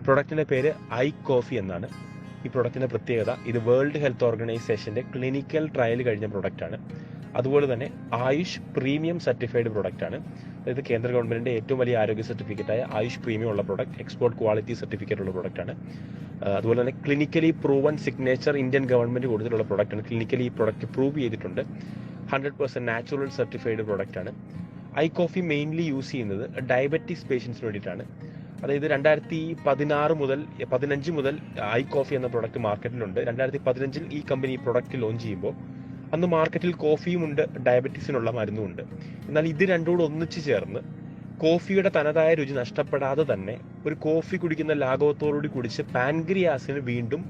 പ്രൊഡക്റ്റിൻ്റെ പേര് I coffee എന്നാണ്. ഈ പ്രൊഡക്റ്റിൻ്റെ പ്രത്യേകത, ഇത് വേൾഡ് ഹെൽത്ത് ഓർഗനൈസേഷൻ്റെ ക്ലിനിക്കൽ ട്രയൽ കഴിഞ്ഞ പ്രൊഡക്റ്റാണ്. അതുപോലെ തന്നെ ആയുഷ് പ്രീമിയം സർട്ടിഫൈഡ് പ്രൊഡക്റ്റാണ്. അതായത് കേന്ദ്ര ഗവൺമെൻറ്റിൻ്റെ ഏറ്റവും വലിയ ആരോഗ്യ സർട്ടിഫിക്കറ്റായ ആയുഷ് പ്രീമിയം ഉള്ള പ്രൊഡക്റ്റ്, എക്സ്പോർട്ട് ക്വാളിറ്റി സർട്ടിഫിക്കറ്റ് ഉള്ള പ്രൊഡക്റ്റാണ്. അതുപോലെ തന്നെ clinically proven signature Indian government കൊടുത്തിട്ടുള്ള പ്രൊഡക്റ്റാണ്. ക്ലിനിക്കലി ഈ പ്രൊഡക്റ്റ് പ്രൂവ് ചെയ്തിട്ടുണ്ട്. 100% നാച്ചുറൽ സർട്ടിഫൈഡ് പ്രൊഡക്റ്റാണ്. ഐ കോഫി മെയിൻലി യൂസ് ചെയ്യുന്നത് ഡയബറ്റിക്സ് പേഷ്യൻസിന് വേണ്ടിയിട്ടാണ്. അതായത് 2015 മുതൽ ഐ കോഫി എന്ന പ്രൊഡക്റ്റ് മാർക്കറ്റിലുണ്ട്. 2015 ഈ കമ്പനി ഈ പ്രൊഡക്റ്റ് ലോഞ്ച് ചെയ്യുമ്പോൾ അന്ന് മാർക്കറ്റിൽ കോഫിയുമുണ്ട്, ഡയബറ്റിക്സിനുള്ള മരുന്നുമുണ്ട്. എന്നാൽ ഇത് രണ്ടുകൂടെ ഒന്നിച്ചു ചേർന്ന് കോഫിയുടെ തനതായ രുചി നഷ്ടപ്പെടാതെ തന്നെ ഒരു കോഫി കുടിക്കുന്ന ലാഘവത്തോടുകൂടി കുടിച്ച് പാൻക്രിയാസിന് വീണ്ടും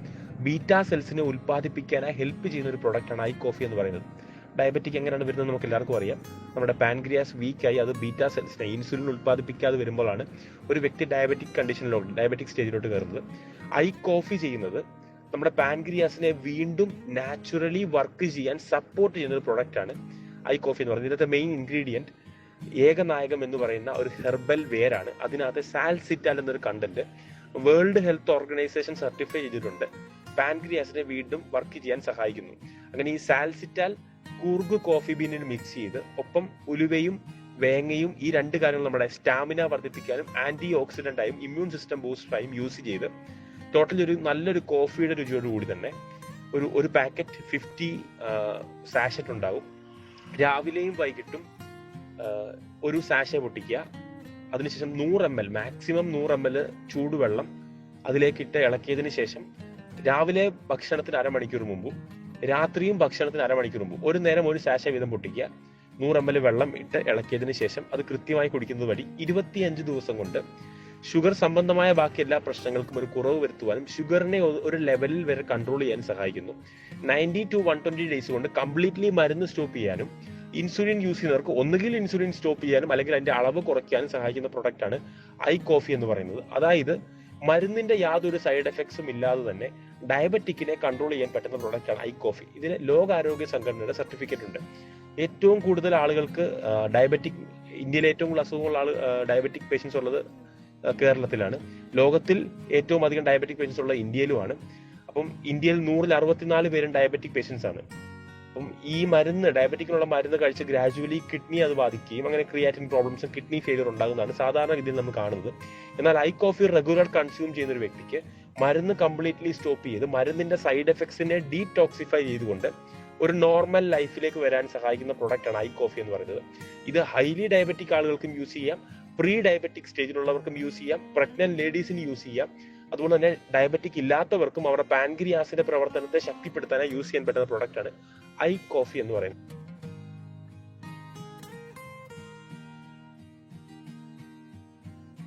ബീറ്റാ സെൽസിനെ ഉൽപ്പാദിപ്പിക്കാനായി ഹെൽപ്പ് ചെയ്യുന്ന ഒരു പ്രൊഡക്റ്റാണ് ഐ കോഫി എന്ന് പറയുന്നത്. ഡയബറ്റിക് എങ്ങനെയാണ് വരുന്നത് നമുക്ക് എല്ലാവർക്കും അറിയാം. നമ്മുടെ പാൻക്രിയാസ് വീക്കായി അത് ബീറ്റാ സെൽസിനെ, ഇൻസുലിൻ ഉൽപ്പാദിപ്പിക്കാതെ വരുമ്പോഴാണ് ഒരു വ്യക്തി ഡയബറ്റിക് സ്റ്റേജിലോട്ട് കയറുന്നത്. ഐ കോഫി ചെയ്യുന്നത് നമ്മുടെ പാൻക്രിയാസിനെ വീണ്ടും നാച്ചുറലി വർക്ക് ചെയ്യാൻ സപ്പോർട്ട് ചെയ്യുന്ന ഒരു പ്രൊഡക്റ്റാണ് ഐ കോഫി എന്ന് പറയുന്നത്. ഇതിനകത്തെ മെയിൻ ഇൻഗ്രീഡിയൻറ്റ് ഏകനായകം എന്ന് പറയുന്ന ഒരു ഹെർബൽ വേരാണ്. അതിനകത്ത് സാൽസിറ്റാൽ എന്നൊരു content world health organisation certify ചെയ്തിട്ടുണ്ട്. പാൻക്രിയാസിനെ വീണ്ടും വർക്ക് ചെയ്യാൻ സഹായിക്കുന്നു. അങ്ങനെ ഈ സാൽസിറ്റാൽ കൂർഗ് കോഫി ബീനിൽ മിക്സ് ചെയ്ത് ഒപ്പം ഉലുവയും വേങ്ങയും ഈ രണ്ട് കാര്യങ്ങൾ നമ്മുടെ സ്റ്റാമിന വർദ്ധിപ്പിക്കാനും ആന്റി ഓക്സിഡന്റായും ഇമ്മ്യൂൺ സിസ്റ്റം ബൂസ്റ്ററായും യൂസ് ചെയ്ത് ടോട്ടലി ഒരു നല്ലൊരു കോഫിയുടെ രുചിയോടുകൂടി തന്നെ ഒരു പാക്കറ്റ് 50 സാഷറ്റ് ഉണ്ടാവും. രാവിലെയും വൈകിട്ടും ഒരു സാഷെ പൊട്ടിക്കുക. അതിനുശേഷം 100 ml മാക്സിമം 100 ml ചൂടുവെള്ളം അതിലേക്കിട്ട് ഇളക്കിയതിന് ശേഷം രാവിലെ ഭക്ഷണത്തിന് അരമണിക്കൂർ മുമ്പും രാത്രിയും ഭക്ഷണത്തിന് അരമണിക്കൂർ മുമ്പും ഒരു നേരം ഒരു സാഷ വീതം പൊട്ടിക്കുക. 100 ml വെള്ളം ഇട്ട് ഇളക്കിയതിന് ശേഷം അത് കൃത്യമായി കുടിക്കുന്നത് വഴി 25 ദിവസം കൊണ്ട് ഷുഗർ സംബന്ധമായ ബാക്കി എല്ലാ പ്രശ്നങ്ങൾക്കും ഒരു കുറവ് വരുത്തുവാനും ഷുഗറിനെ ഒരു ലെവലിൽ വരെ കൺട്രോൾ ചെയ്യാൻ സഹായിക്കുന്നു. 90 to 120 ഡേയ്സ് കൊണ്ട് കംപ്ലീറ്റ്ലി മരുന്ന് സ്റ്റോപ്പ് ചെയ്യാനും ഇൻസുലിൻ യൂസ് ചെയ്യുന്നവർക്ക് ഒന്നുകിൽ ഇൻസുലിൻ സ്റ്റോപ്പ് ചെയ്യാനും അല്ലെങ്കിൽ അതിന്റെ അളവ് കുറയ്ക്കാനും സഹായിക്കുന്ന പ്രൊഡക്റ്റാണ് ഐ കോഫി എന്ന് പറയുന്നത്. അതായത് മരുന്നിന്റെ യാതൊരു സൈഡ് എഫക്ട്സും ഇല്ലാതെ തന്നെ ഡയബറ്റിക്കിനെ കൺട്രോൾ ചെയ്യാൻ പറ്റുന്ന പ്രൊഡക്റ്റാണ് ഐ കോഫി. ഇതിന് ലോകാരോഗ്യ സംഘടനയുടെ സർട്ടിഫിക്കറ്റ് ഉണ്ട്. ഏറ്റവും കൂടുതൽ ആളുകൾക്ക് ഇന്ത്യയിലെ ഏറ്റവും കൂടുതൽ അസുഖമുള്ള ഡയബറ്റിക് പേഷ്യൻസ് ഉള്ളത് കേരളത്തിലാണ്. ലോകത്തിൽ ഏറ്റവും അധികം ഡയബറ്റിക് പേഷ്യൻസ് ഉള്ള ഇന്ത്യയിലുമാണ്. അപ്പം ഇന്ത്യയിൽ 164 പേരും ഡയബറ്റിക് പേഷ്യൻസ് ആണ്. അപ്പം ഈ ഡയബറ്റിക്കിനുള്ള മരുന്ന് കഴിച്ച് ഗ്രാജുവലി കിഡ്നി അത് ബാധിക്കുകയും അങ്ങനെ ക്രിയാറ്റിൻ പ്രോബ്ലംസും കിഡ്നി ഫെയിലിയർ ഉണ്ടാകുന്നതാണ് സാധാരണ രീതിയിൽ നമ്മൾ കാണുന്നത്. എന്നാൽ ഐ കോഫി റെഗുലർ കൺസ്യൂം ചെയ്യുന്ന ഒരു വ്യക്തിക്ക് മരുന്ന് കംപ്ലീറ്റ്ലി സ്റ്റോപ്പ് ചെയ്ത് മരുന്നിന്റെ സൈഡ് എഫക്ട്സിനെ ഡീടോക്സിഫൈ ചെയ്തുകൊണ്ട് ഒരു നോർമൽ ലൈഫിലേക്ക് വരാൻ സഹായിക്കുന്ന പ്രൊഡക്റ്റാണ് ഐ കോഫി എന്ന് പറയുന്നത്. ഇത് ഹൈലി ഡയബറ്റിക് ആളുകൾക്കും യൂസ് ചെയ്യാം, പ്രീ ഡയബറ്റിക് സ്റ്റേജിലുള്ളവർക്കും യൂസ് ചെയ്യാം, പ്രഗ്നന്റ് ലേഡീസിന് യൂസ് ചെയ്യാം. അതുപോലെ തന്നെ ഡയബറ്റിക് ഇല്ലാത്തവർക്കും അവരുടെ പാൻക്രിയാസിന്റെ പ്രവർത്തനത്തെ ശക്തിപ്പെടുത്താനായി യൂസ് ചെയ്യാൻ പറ്റുന്ന പ്രൊഡക്റ്റാണ് ഐ കോഫി എന്ന് പറയുന്നത്.